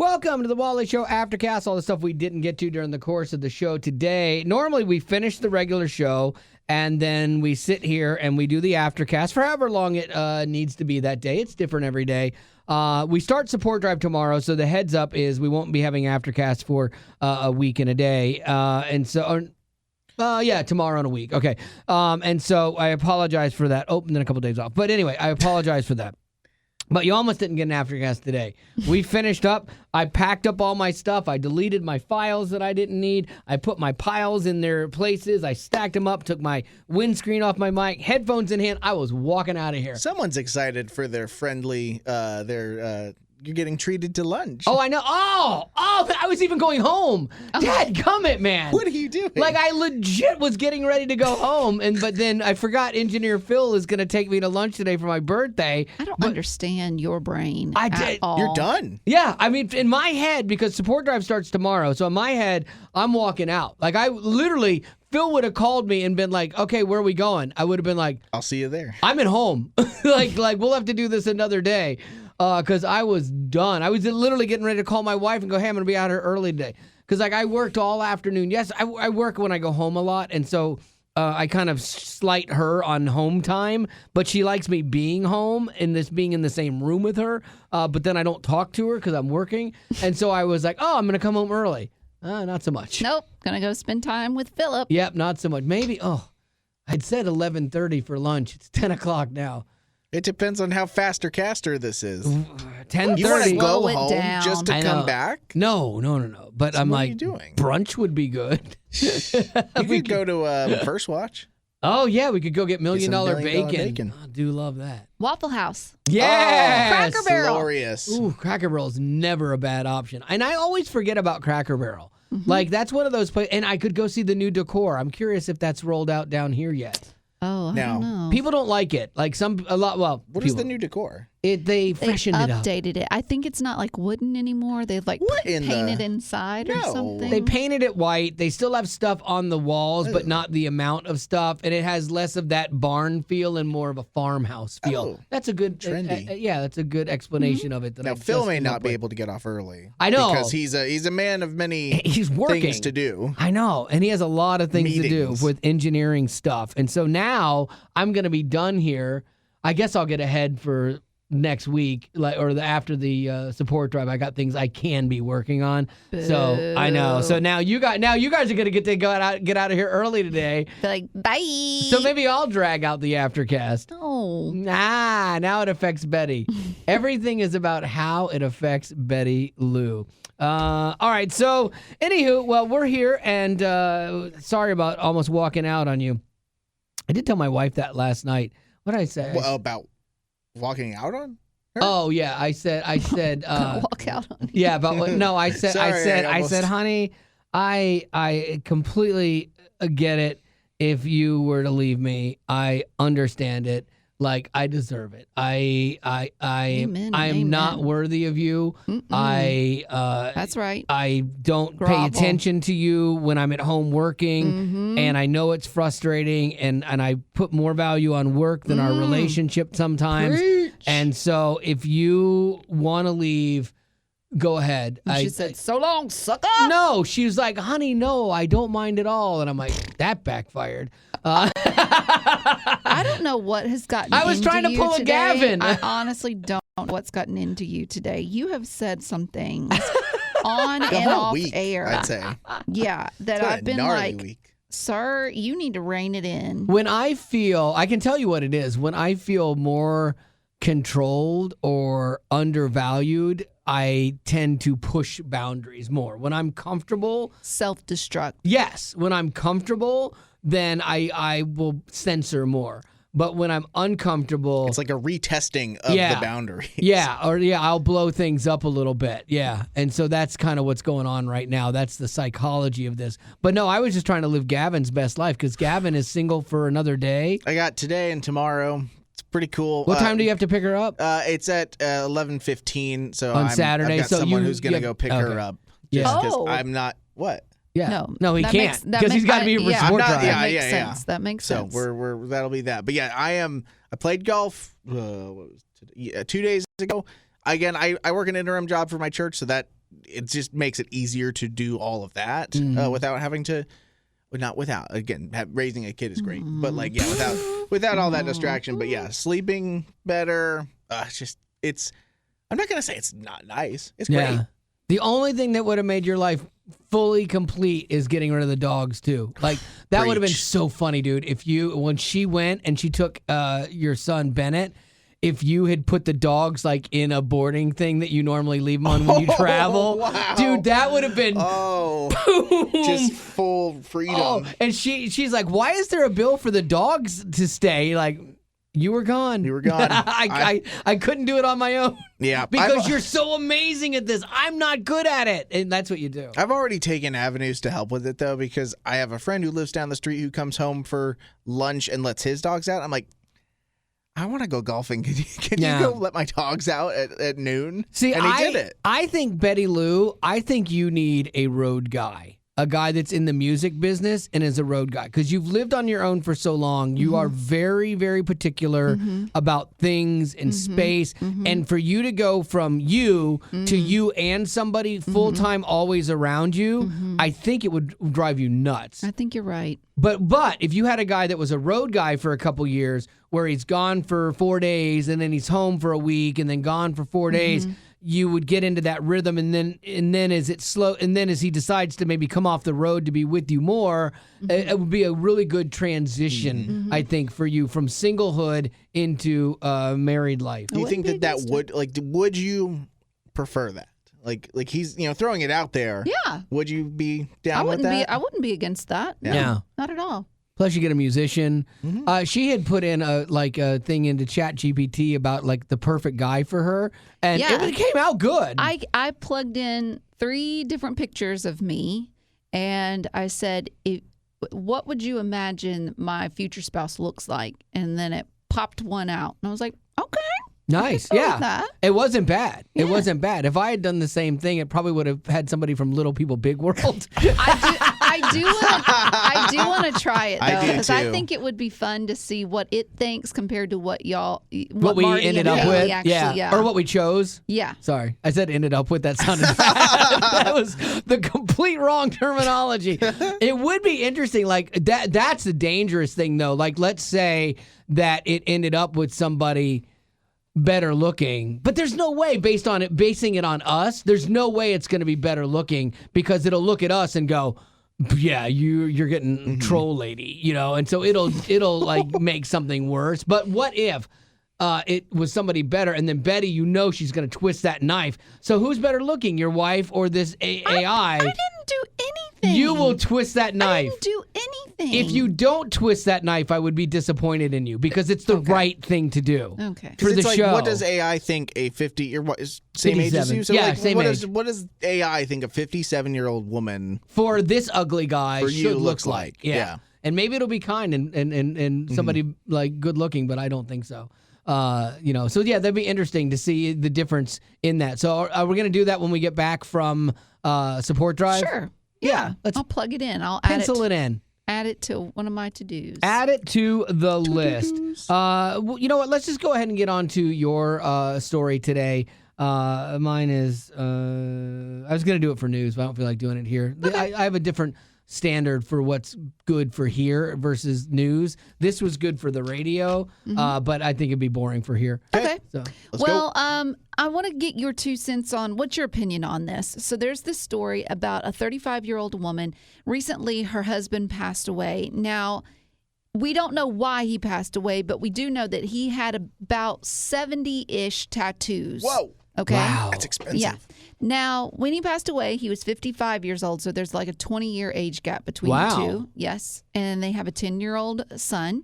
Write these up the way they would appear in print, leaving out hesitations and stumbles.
Welcome to the Wally Show Aftercast, all the stuff we didn't get to during the course of the show today. Normally, we finish the regular show, and then we sit here and we do the Aftercast for however long it needs to be that day. It's different every day. We start Support Drive tomorrow, so the heads up is we won't be having Aftercast for a week and a day. Tomorrow and a week. Okay. And so I apologize for that. Oh, and then a couple days off. But anyway, I apologize for that. But you almost didn't get an Aftercast today. We finished up. I packed up all my stuff. I deleted my files that I didn't need. I put my piles in their places. I stacked them up, took my windscreen off my mic, headphones in hand. I was walking out of here. Someone's excited for their friendly, you're getting treated to lunch. Oh, I know. Oh, I was even going home. Dadgummit, man. What are you doing? Like, I legit was getting ready to go home, but then I forgot Engineer Phil is going to take me to lunch today for my birthday. I don't understand your brain at all. You're done. Yeah, I mean, in my head, because Support Drive starts tomorrow, so in my head, I'm walking out. Like, I literally, Phil would have called me and been like, okay, where are we going? I would have been like, I'll see you there. I'm at home. like we'll have to do this another day. Because I was done. I was literally getting ready to call my wife and go, hey, I'm going to be out here early today. Because, I worked all afternoon. Yes, I work when I go home a lot, and so I kind of slight her on home time, but she likes me being home and being in the same room with her, but then I don't talk to her because I'm working. And so I was like, oh, I'm going to come home early. Not so much. Nope. Gonna go spend time with Philip. Yep, not so much. Maybe, I'd said 11:30 for lunch. It's 10 o'clock now. It depends on how faster this is. 10:30. You want to go Slow it home down. just to come back? No. But So I'm what are like, you doing? Brunch would be good. You could go to First Watch. Oh, yeah, we could go get $1 million $1 million bacon. I do love that. Waffle House. Yes! Cracker Barrel. Glorious. Ooh, Cracker Barrel is never a bad option. And I always forget about Cracker Barrel. Like, that's one of those places. And I could go see the new decor. I'm curious if that's rolled out down here yet. Oh, I Now, don't know. People don't like it. Like, What is the new decor? They freshened it up. Updated it. I think it's not like wooden anymore. They've like What in painted the- inside or No. something. They painted it white. They still have stuff on the walls, but not the amount of stuff. And it has less of that barn feel and more of a farmhouse feel. Oh, That's a good, trendy. that's a good explanation of it. That Now, I Phil just may came not up be with. able to get off early. I know. Because he's a man of many He's working. things to do. I know, and he has a lot of things to Meetings. do with engineering stuff. And so now I'm going to be done here. I guess I'll get ahead for next week, after the support drive. I got things I can be working on. So I know. So now you guys are going to get get out of here early today. Be like, bye. So maybe I'll drag out the Aftercast. No. Now it affects Betty. Everything is about how it affects Betty Lou. All right. So anywho, well, we're here, and sorry about almost walking out on you. I did tell my wife that last night. What did I say? Well, about walking out on her? Oh yeah, I said. Gonna walk out on you. Yeah, but no, I said. Sorry, I said, honey, I completely get it. If you were to leave me, I understand it. Like, I deserve it. Amen, I am not amen. worthy of you. That's right. I don't pay Grovel. attention to you when I'm at home working, and I know it's frustrating, and I put more value on work than our relationship sometimes. Preach. And so if you want to leave, go ahead. She said, so long, sucker. No, she was like, honey, no, I don't mind at all. And I'm like, that backfired. I don't know what has gotten I was into trying to you pull a today. Gavin. I honestly don't know what's gotten into you today. You have said some things on The and whole off week, air. I'd say. Yeah, that It's been I've a been gnarly like, week. sir, you need to rein it in. When I can tell you what it is. When I feel more controlled or undervalued, I tend to push boundaries more. When I'm comfortable, Self-destruct. yes. When I'm comfortable, then I will censor more. But when I'm uncomfortable, It's like a retesting of the boundaries. I'll blow things up a little bit. Yeah. And so that's kind of what's going on right now. That's the psychology of this. But no, I was just trying to live Gavin's best life because Gavin is single for another day. I got today and tomorrow. It's pretty cool. What time do you have to pick her up? It's at 11:15. So On I've Saturday, got so someone you- who's going to yeah, go pick okay. her up. Yeah. Just 'cause Oh. I'm not what. Yeah. No, he that can't makes- that because he's make- got to be I- for yeah. support I'm not- drive. yeah, That makes yeah. sense. That makes So sense. we're that'll be that. But yeah, I played golf. What was today? 2 days ago. Again, I work an interim job for my church, so that it just makes it easier to do all of that without having to. Not without, again, raising a kid is great, but like, yeah, without all that distraction. But yeah, sleeping better. I'm not gonna say it's not nice. It's great. Yeah. The only thing that would have made your life fully complete is getting rid of the dogs too. Like that would have been so funny, dude. If when she went and she took your son Bennett, if you had put the dogs like in a boarding thing that you normally leave them on when you travel, wow. dude, that would have been boom. Just full freedom. Oh, and she's like, why is there a bill for the dogs to stay? Like, you were gone. You were gone. I couldn't do it on my own. Yeah. Because you're so amazing at this. I'm not good at it. And that's what you do. I've already taken avenues to help with it, though, because I have a friend who lives down the street who comes home for lunch and lets his dogs out. I'm like, I want to go golfing. Can you go let my dogs out at noon? See, and he did it. I think, Betty Lou, I think you need a road guy. A guy that's in the music business and is a road guy. Because you've lived on your own for so long. You are very, very particular about things and space. And for you to go from you to you and somebody full-time always around you, I think it would drive you nuts. I think you're right. But if you had a guy that was a road guy for a couple years where he's gone for 4 days and then he's home for a week and then gone for 4 days, you would get into that rhythm, and then as it slow, and then as he decides to maybe come off the road to be with you more, it would be a really good transition, I think, for you from singlehood into married life. Do you think that would you prefer that? Like he's throwing it out there. Yeah. Would you be down with that? I wouldn't be against that. Yeah. Not at all. Plus, you get a musician. She had put in a thing into ChatGPT about like the perfect guy for her, and it came out good. I plugged in 3 different pictures of me, and I said, "What would you imagine my future spouse looks like?" And then it popped one out, and I was like, "Okay." Nice, yeah. It wasn't bad. It wasn't bad. If I had done the same thing, it probably would have had somebody from Little People Big World. I do want to try it though, because I think it would be fun to see what it thinks compared to what we Marty ended and up Haley with, actually, or what we chose. Yeah. Sorry, I said ended up with. That sounded bad. That was the complete wrong terminology. It would be interesting. Like that's the dangerous thing, though. Like, let's say that it ended up with somebody better looking, but there's no way basing it on us. There's no way it's going to be better looking because it'll look at us and go, yeah, you're getting troll lady, and so it'll like make something worse. But what if it was somebody better, and then Betty, she's going to twist that knife. So who's better looking, your wife or this AI? I didn't do anything. You will twist that knife. I didn't do anything. If you don't twist that knife, I would be disappointed in you because it's the right thing to do. Okay. For the show. What does AI think a 50-year same age as you? So same age. What does AI think a 57-year-old woman for this ugly guy should looks like? Yeah. And maybe it'll be kind and somebody like good looking, but I don't think so. So yeah, that'd be interesting to see the difference in that. So are we going to do that when we get back from support drive? Sure. Yeah. I'll plug it in. I'll pencil it in. Add it to one of my to-dos. Add it to the list. Well, you know what? Let's just go ahead and get on to your story today. Mine is, I was going to do it for news, but I don't feel like doing it here. Okay. I have a different standard for what's good for here versus news. This was good for the radio, but I think it'd be boring for here. Okay. So let's go. I want to get your 2 cents on what's your opinion on this. So there's this story about a 35-year-old woman. Recently, her husband passed away. Now, we don't know why he passed away, but we do know that he had about 70-ish tattoos. Whoa. Okay. Wow. That's expensive. Yeah. Now, when he passed away, he was 55 years old, so there's like a 20-year age gap between the two. Yes. And they have a 10-year-old son.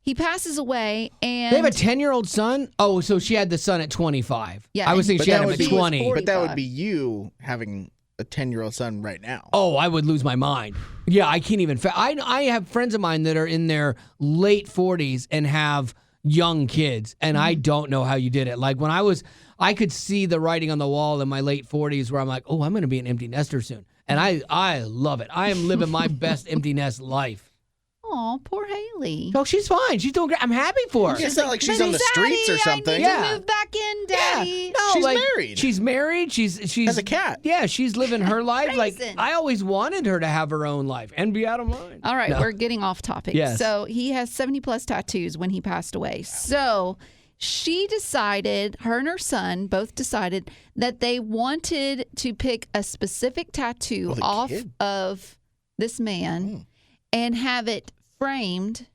He passes away, and... They have a 10-year-old son? Oh, so she had the son at 25. Yeah. I was thinking she had him at 20. But that would be you having a 10-year-old son right now. Oh, I would lose my mind. Yeah, I can't even... I have friends of mine that are in their late 40s and have young kids, and I don't know how you did it. Like, when I could see the writing on the wall in my late 40s where I'm like, oh, I'm going to be an empty nester soon. And I love it. I am living my best empty nest life. Oh, poor Haley. Oh, she's fine. She's doing great. I'm happy for her. It's not like she's But on the Daddy, streets or something. I need Yeah. to move back in, Daddy. No, She's like, married. She's married. She's Has a cat. Yeah, she's living her life. Like Raisin. I always wanted her to have her own life and be out of mine. All right, No. we're getting off topic. Yes. So he has 70 plus tattoos when he passed away. So she decided, her and her son both decided that they wanted to pick a specific tattoo the off kid. of this man and have it framed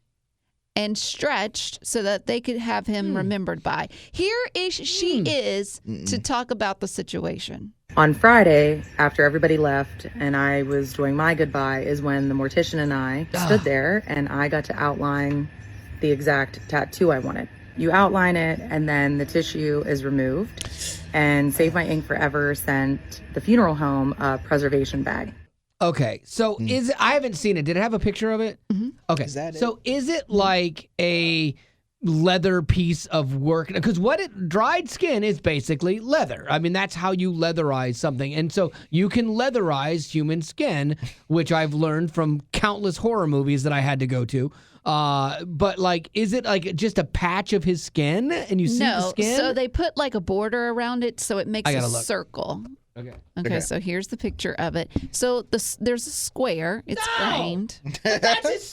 and stretched so that they could have him remembered by. Here is she is to talk about the situation. On Friday, after everybody left and I was doing my goodbye, is when the mortician and I stood there and I got to outline the exact tattoo I wanted. You outline it and then the tissue is removed, and Save My Ink Forever sent the funeral home a preservation bag. Okay, so is it? I haven't seen it. Did it have a picture of it? Mm-hmm. Okay, Is that so is it like a leather piece of work? Because dried skin is basically leather. I mean, that's how you leatherize something, and so you can leatherize human skin, which I've learned from countless horror movies that I had to go to. But like, is it like just a patch of his skin, and you see the No, skin? so they put like a border around it so it makes I a gotta look. circle. Okay. Okay, so here's the picture of it. So there's a square. It's framed. That's his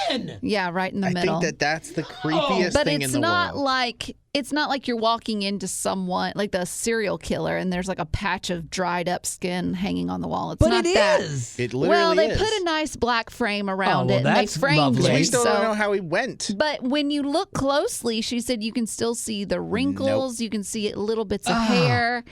skin. Yeah, right in the I middle. think that's the creepiest but thing it's in the not world. like you're walking into someone like the serial killer and there's like a patch of dried up skin hanging on the wall. It's But not it that. is. It literally Well, they is. put a nice black frame around well, it and they that's framed lovely. it. We still so- don't know how he went. But when you look closely, she said you can still see the wrinkles. You can see little bits of hair.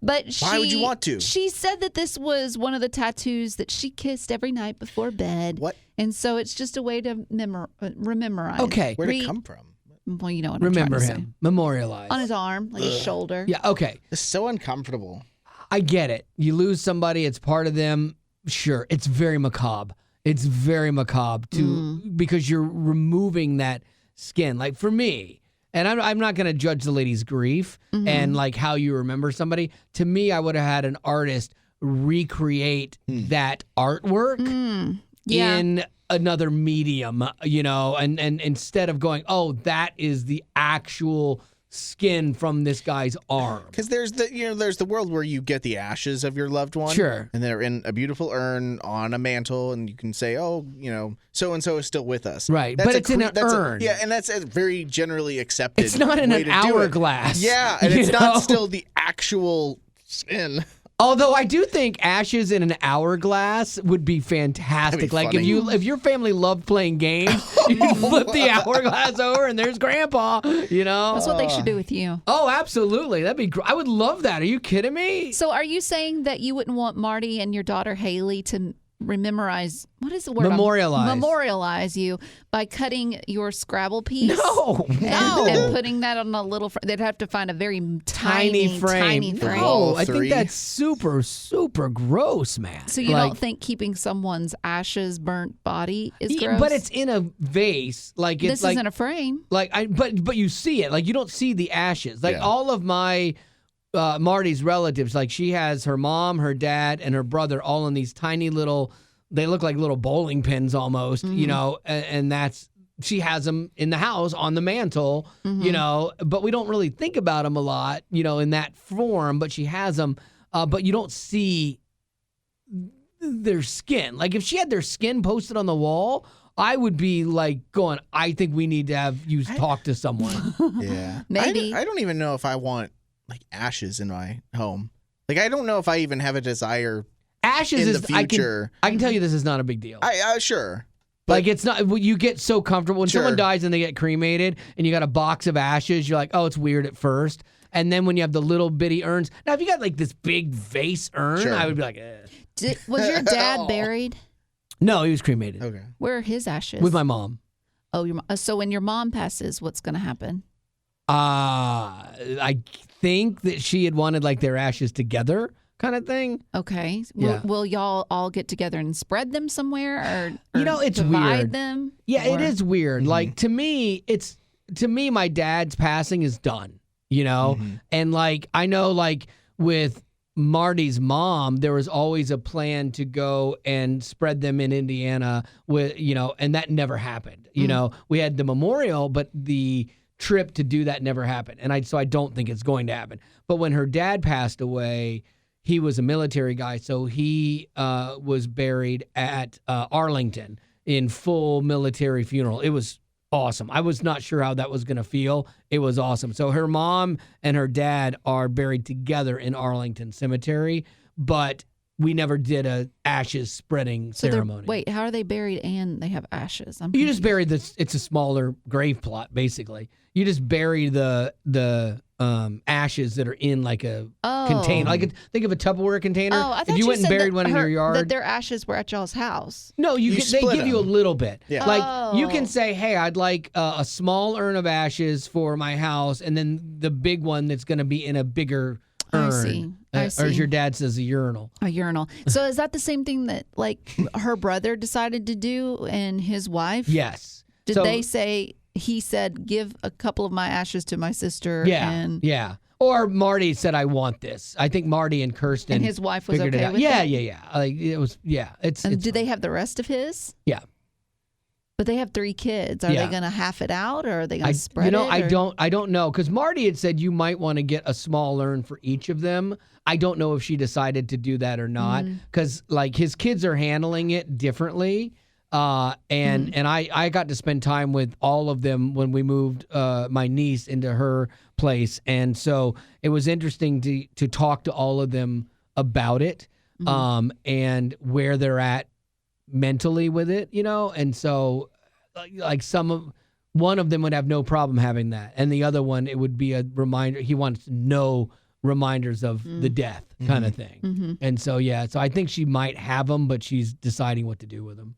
But Why would you want to? She said that this was one of the tattoos that she kissed every night before bed. What? And so it's just a way to rememorize. Okay. Where'd it come from? Well, you know what Remember I'm trying to him. Memorialize. say. On his arm, like his shoulder. Yeah. Okay. It's so uncomfortable. I get it. You lose somebody, it's part of them. Sure, it's very macabre. It's very macabre because you're removing that skin. Like for me, and I'm not going to judge the lady's grief and like how you remember somebody. To me, I would have had an artist recreate that artwork Yeah. in another medium, and instead of going, oh, that is the actual skin from this guy's arm. Because there's the world where you get the ashes of your loved one. Sure. And they're in a beautiful urn on a mantle, and you can say, oh, so and so is still with us. Right, but it's in an urn. Yeah, and that's a very generally accepted. It's not in way an to do it. hourglass. Yeah, and you it's know? not still the actual sin. Although I do think ashes in an hourglass would be fantastic. That'd be Like funny. if your family loved playing games, you can flip the hourglass over and there's Grandpa. That's what they should do with you. Oh, absolutely. That'd be. I would love that. Are you kidding me? So are you saying that you wouldn't want Marty and your daughter Haley to memorize, what is the word? Memorialize you by cutting your Scrabble piece? No. And putting that on a little, they'd have to find a very Tiny frame. frame. No, All I three. think that's super, super gross, man. So you Like, don't think keeping someone's ashes, burnt body is gross? But it's in a vase. Like it's this like isn't a frame. but you see it. Like you don't see the ashes. Like Yeah. all of my Marty's relatives, like she has her mom, her dad, and her brother all in these tiny little. They look like little bowling pins almost, and that's she has them in the house on the mantle, But we don't really think about them a lot, in that form. But she has them, but you don't see their skin. Like if she had their skin posted on the wall, I would be like going, I think we need to have you talk to someone. Yeah. Maybe. I don't even know if I want like ashes in my home. Like I don't know if I even have a desire. Ashes In is the future. I can tell you this is not a big deal. Sure. Like it's not. You get so comfortable when someone Sure. dies and they get cremated, and you got a box of ashes. You're like, oh, it's weird at first, and then when you have the little bitty urns. Now, if you got like this big vase urn, Sure. I would be like, Was your dad buried? no, he was cremated Okay. Where are his ashes? with my mom. Oh, so when your mom passes, what's going to happen? I think that she had wanted like their ashes together, kind of thing. Okay. Yeah. Will y'all all get together and spread them somewhere, or it's divide weird. them? Yeah, it Or- is weird. Like to me, my dad's passing is done, and like I know like with Marty's mom, there was always a plan to go and spread them in Indiana with, and that never happened. We had the memorial, but the trip to do that never happened. And so I don't think it's going to happen. But when her dad passed away, he was a military guy, so he was buried at Arlington in full military funeral. It was awesome. I was not sure how that was going to feel. It was awesome. So her mom and her dad are buried together in Arlington Cemetery, but we never did a ashes spreading ceremony. Wait, how are they buried and they have ashes? You just bury this. It's a smaller grave plot, basically. You just bury the ashes that are in like a container. Like think of a Tupperware container. Oh, I thought if you went and buried one in your yard, that their ashes were at y'all's house. No, they give you a little bit. Yeah. Like you can say, "Hey, I'd like a small urn of ashes for my house," and then the big one that's going to be in a bigger urn. I see. Or as your dad says, a urinal. A urinal. So is that the same thing that like her brother decided to do and his wife? Yes. Did they say? He said, give a couple of my ashes to my sister. Yeah. Or Marty said, I want this. I think Marty and Kirsten. And his wife was figured okay it out. with it? Yeah. Like it was. Yeah. It's. Do they have the rest of his? Yeah. But they have 3 kids. Are they going to half it out, or are they going to spread it? I don't know, because Marty had said you might want to get a small urn for each of them. I don't know if she decided to do that or not, because like his kids are handling it differently. And I got to spend time with all of them when we moved my niece into her place, and so it was interesting to talk to all of them about it, and where they're at mentally with it, and so like one of them would have no problem having that, and the other one, it would be a reminder. He wants no reminders of the death kind of thing, and so so I think she might have them, but she's deciding what to do with them.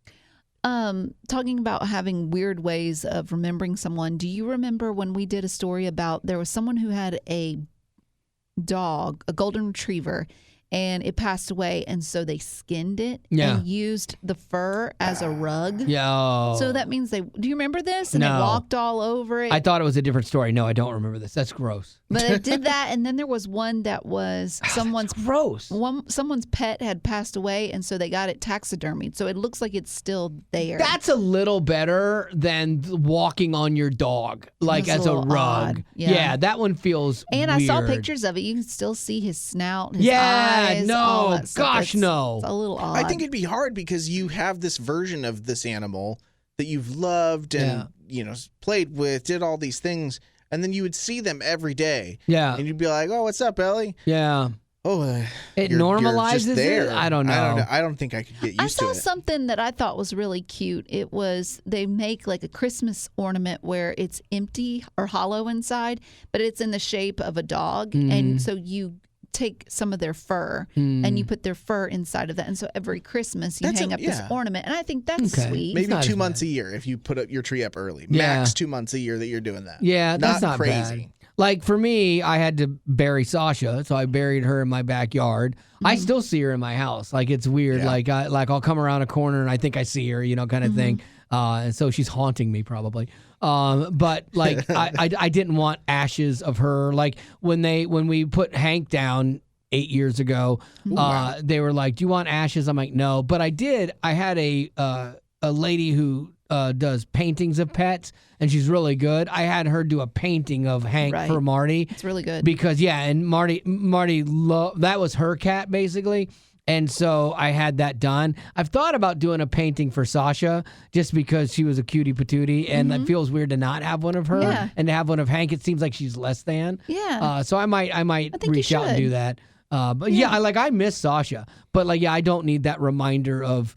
Talking about having weird ways of remembering someone, do you remember when we did a story about there was someone who had a dog, a golden retriever, and it passed away, and so they skinned it and used the fur as a rug? Yeah. So that means do you remember this? And No. it walked all over it. I thought it was a different story. No, I don't remember this. That's gross. But they did that, and then there was one that was someone's gross. Someone's pet had passed away, and so they got it taxidermied. So it looks like it's still there. That's a little better than walking on your dog, like That's as a little rug. odd. Yeah. That one feels And weird. I saw pictures of it. You can still see his snout, his eyes. no, all that stuff. gosh, no. It's a little odd. I think it'd be hard because you have this version of this animal that you've loved and played with, did all these things, and then you would see them every day. Yeah. And you'd be like, "Oh, what's up, Ellie?" Yeah. Oh, It you're normalizes just there. it? I don't know. I don't think I could get I used to saw it. something that I thought was really cute. It was they make like a Christmas ornament where it's empty or hollow inside, but it's in the shape of a dog, and so you take some of their fur and you put their fur inside of that, and so every Christmas you hang up this ornament, and I think that's sweet. Maybe not 2 as months bad. a year if you put up your tree up early. Yeah. Max 2 months a year that you're doing that. Yeah, that's not crazy. bad. Like for me, I had to bury Sasha, so I buried her in my backyard. I still see her in my house. Like it's weird. Yeah. Like I'll come around a corner and I think I see her, kind of thing. And so she's haunting me probably. But like I didn't want ashes of her. Like when we put Hank down 8 years ago, they were like, "Do you want ashes?" I'm like, "No," but I did. I had a lady who does paintings of pets, and she's really good. I had her do a painting of Hank for Marty. It's really good because and Marty that was her cat basically. And so I had that done. I've thought about doing a painting for Sasha just because she was a cutie patootie, and it feels weird to not have one of her and to have one of Hank. It seems like she's less than. Yeah. So I might think reach you out and should. do that. But I miss Sasha, but I don't need that reminder of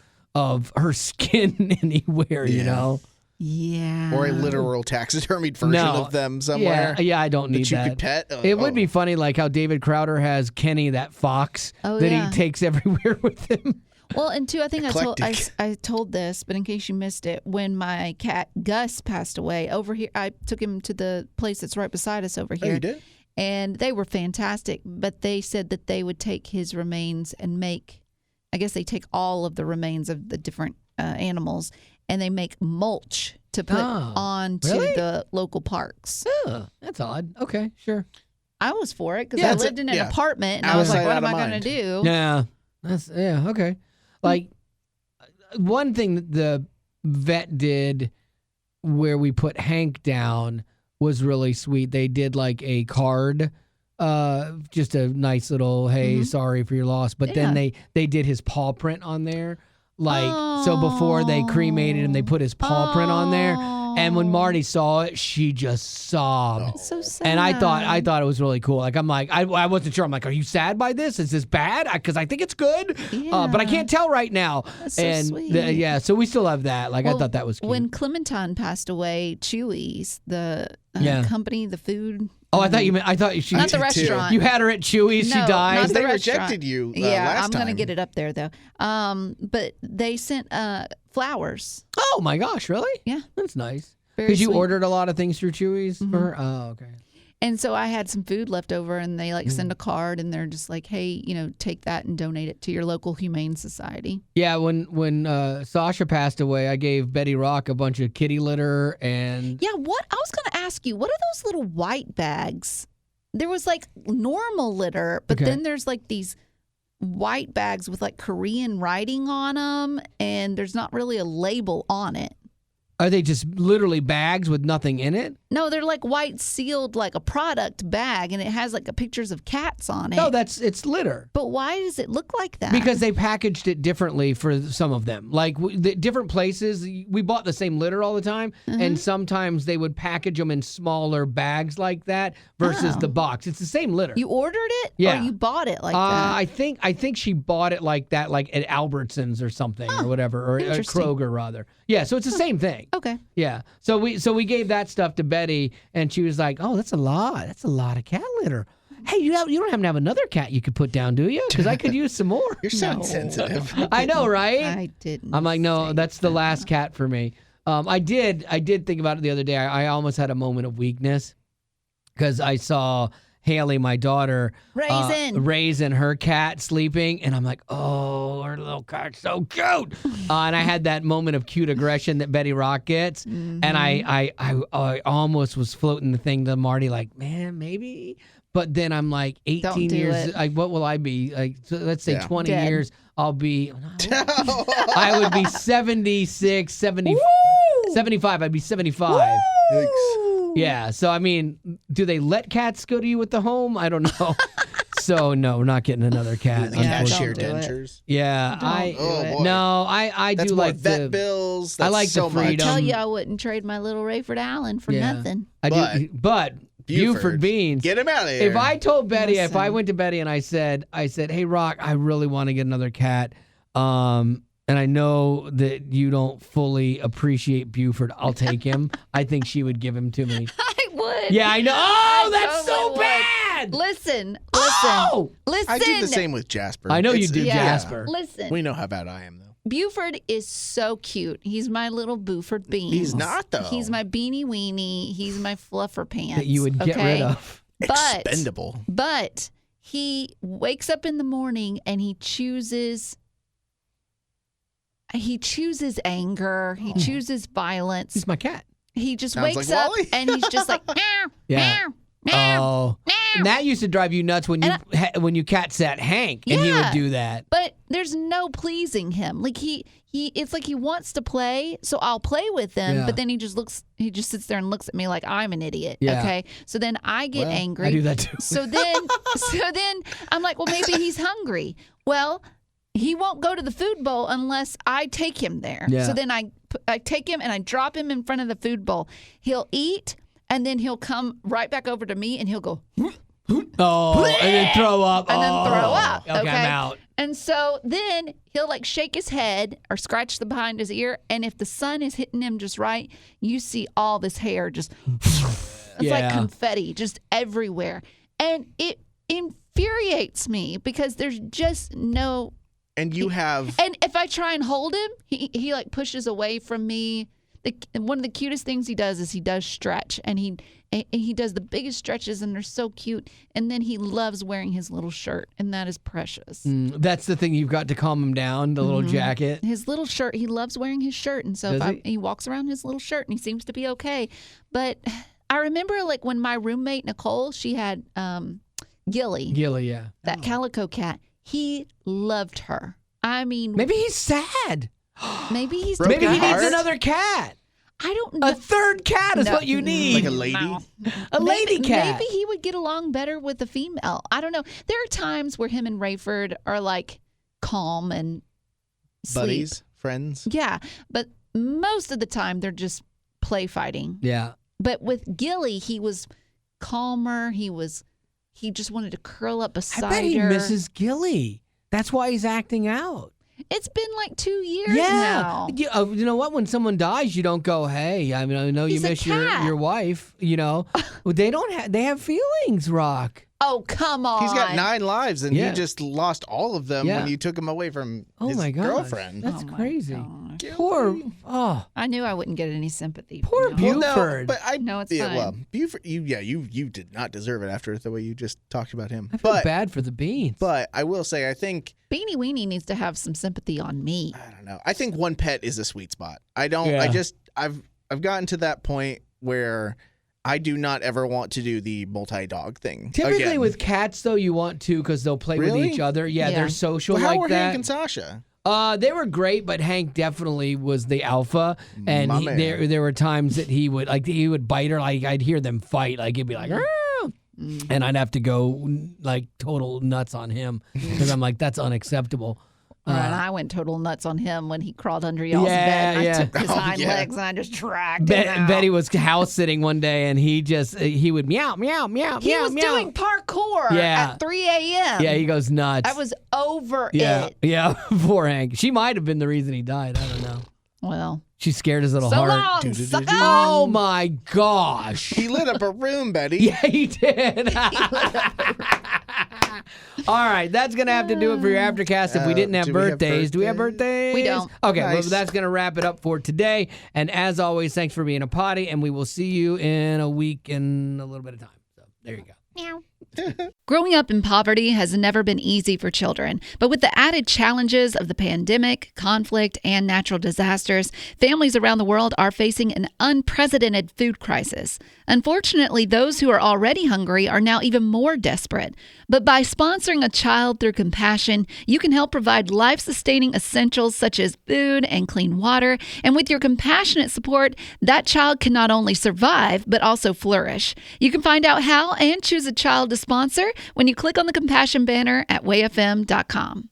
her skin anywhere, Yeah. Or a literal taxidermied version of them somewhere. Yeah, I don't need that. that. You could pet. It would be funny, like how David Crowder has Kenny, that fox that he takes everywhere with him. Well, and two, I think Eclectic. I told this, but in case you missed it, when my cat Gus passed away over here, I took him to the place that's right beside us over Oh, here. you did? And they were fantastic, but they said that they would take his remains and I guess they take all of the remains of the different animals and they make mulch to put onto really? the local parks. Oh, that's odd. Okay, sure. I was for it because Yeah, I it's lived in an yeah. apartment, and I was like, Outside, what out am of I going to mind. do? Yeah, okay. Like one thing that the vet did where we put Hank down was really sweet. They did like a card, just a nice little hey, sorry for your loss. But then they did his paw print on there. Like so before they cremated him, they put his paw print on there. And when Marty saw it, she just sobbed. It's so sad. And I thought it was really cool. Like I wasn't sure. I'm like, are you sad by this? Is this bad? Because I think it's good, but I can't tell right now. That's so and sweet. so we still have that. Like I thought that was cute. When Clementine passed away, Chewy's, the company, the food. Oh, I thought you meant. I thought she. Not the restaurant. You had her at Chewy's. No, she died. not the They restaurant. rejected you. Yeah, last I'm gonna time. get it up there though. But they sent flowers. Oh my gosh, really? Yeah, That's nice. very Because you sweet. ordered a lot of things through Chewy's for her? Oh, okay. And so I had some food left over, and they send a card, and they're just like, hey, take that and donate it to your local humane society. Yeah, when Sasha passed away, I gave Betty Rock a bunch of kitty litter and Yeah, what I was gonna ask you, what are those little white bags? There was like normal litter, but Okay. then there's like these white bags with like Korean writing on them, and there's not really a label on it. are they just literally bags with nothing in it? No, they're like white sealed, like a product bag, and it has like pictures of cats on it. No, it's litter. But why does it look like that? Because they packaged it differently for some of them. Like the different places, we bought the same litter all the time, and sometimes they would package them in smaller bags like that versus the box. It's the same litter. you ordered it, Yeah. or you bought it like that. I think she bought it like that, like at Albertsons or something or whatever, or at Interesting. Kroger rather. Yeah, so it's the same thing. Okay. Yeah. So we gave that stuff to Betty, and she was like, "Oh, that's a lot. That's a lot of cat litter. Hey, you don't happen to have another cat you could put down, do you? Because I could use some more." You're so insensitive. I know, right? I didn't. I'm like, no, say that's the last cat for me. I did think about it the other day. I almost had a moment of weakness because I saw Haley, my daughter, Raisin, her cat sleeping, and I'm like, oh, her little cat's so cute. And I had that moment of cute aggression that Betty Rock gets, and I almost was floating the thing to Marty, like, man, maybe. But then I'm like, 18 Don't do years, it. like, what will I be? Like, so let's say 20 Dead. years, I'll be, I would be 76, 70, 75. I'd be 75. Yeah. So, I mean, do they let cats go to you at the home? I don't know. So, no, we're not getting another cat. The cat don't share do it. dentures. Yeah. Oh, boy. No, I That's do more like vet bills. I That's like the so much. freedom. Tell you I wouldn't trade my little Rayford Allen for Yeah. nothing. But Buford Beans. Get him out of here. If I told Betty, if I Listen. went to Betty and I said, hey, Rock, I really want to get another cat. And I know that you don't fully appreciate Buford. I'll take him. I think she would give him to me. I would. Yeah, I know. Oh, that's totally so would. bad. Listen. Oh! Listen. I do the same with Jasper. I know you It's- do, Yeah. Jasper. Listen. We know how bad I am, though. Buford is so cute. He's my little Buford Beans. He's not, though. He's my beanie weenie. He's my fluffer pants. That you would get okay? rid of. But, Expendable. but he wakes up in the morning and he chooses anger. He chooses violence. He's my cat. He just Sounds wakes like up Wally. and he's just like, meow, Yeah. meow, meow, Oh. meow. And that used to drive you nuts when when you cat sat Hank and he would Yeah. do that. But there's no pleasing him. Like he it's like he wants to play, so I'll play with him, Yeah. but then he just sits there and looks at me like I'm an idiot. Yeah. Okay. So then I get angry. I do that too. So then I'm like, well, maybe he's hungry. Well, he won't go to the food bowl unless I take him there. Yeah. So then I take him and I drop him in front of the food bowl. He'll eat and then he'll come right back over to me and he'll go Oh, and then throw up. and then Oh. throw up. Okay, I'm out. And so then he'll like shake his head or scratch the behind his ear. And if the sun is hitting him just right, you see all this hair just, it's like Yeah. confetti just everywhere. And it infuriates me because there's just no. And you have. And if I try and hold him, he like pushes away from me. One of the cutest things he does is he does stretch, and he does the biggest stretches, and they're so cute. And then he loves wearing his little shirt, and that is precious. That's the thing you've got to calm him down, the little jacket. His little shirt, he loves wearing his shirt, and so Does he walks around in his little shirt, and he seems to be okay. But I remember like when my roommate Nicole, she had Gilly, yeah. that calico cat. He loved her. I mean, Maybe he's sad. maybe he's Broken Maybe he heart? needs another cat. I don't know. A third cat is No. what you need. Like a lady? No. A lady cat. Maybe he would get along better with a female. I don't know. There are times where him and Rayford are like calm and sleep. Buddies, friends. Yeah, but most of the time they're just play fighting. Yeah. But with Gilly, he was calmer. He just wanted to curl up beside I bet he her. misses Gilly. That's why he's acting out. It's been like 2 years now. You know what? When someone dies, you don't go, "Hey, I mean, I know He's you a miss cat. your wife." You know, they don't have. They have feelings, Rock. Oh, come on. He's got 9 lives, and Yeah. he just lost all of them Yeah. when you took him away from Oh his my God, girlfriend. that's Oh my crazy. gosh. Poor, oh, I knew I wouldn't get any sympathy. Poor from y'all. Buford. No, but I No, it's yeah, fine. well, Buford, you did not deserve it after the way you just talked about him. I feel But bad for the beans. but I will say, I think Beanie Weenie needs to have some sympathy on me. I don't know. I think one pet is a sweet spot. I don't. Yeah. I've gotten to that point where I do not ever want to do the multi-dog thing. Typically again. with cats, though, you want to because they'll play with Really? each other. Yeah, Yeah. they're social Well, how like were that. Hank and Sasha? They were great, but Hank definitely was the alpha, and My man. there were times that he would bite her. Like I'd hear them fight. Like he'd be like, "Arr!" And I'd have to go like total nuts on him because I'm like, that's unacceptable. And I went total nuts on him when he crawled under y'all's Yeah, bed. yeah. I took his Oh, hind yeah. legs and I just dragged him out. Betty was house sitting one day, and he would meow meow meow He meow was meow. doing parkour Yeah. at 3 a.m. Yeah, he goes nuts. I was over yeah, it. yeah. Poor Hank. She might have been the reason he died. I don't know. Well, She scared his little so heart. long, sucker. Oh my gosh. He lit up a room, Betty. Yeah, he did. All right, that's going to have to do it for your Aftercast if we didn't have do we have birthdays. Do we have birthdays? We don't. Okay, well, Nice. that's going to wrap it up for today. And as always, thanks for being a potty, and we will see you in a week and a little bit of time. So there you go. Meow. Growing up in poverty has never been easy for children, but with the added challenges of the pandemic, conflict, and natural disasters, families around the world are facing an unprecedented food crisis. Unfortunately, those who are already hungry are now even more desperate. But by sponsoring a child through compassion, you can help provide life-sustaining essentials such as food and clean water. And with your compassionate support, that child can not only survive, but also flourish. You can find out how and choose a child to sponsor when you click on the compassion banner at wayfm.com.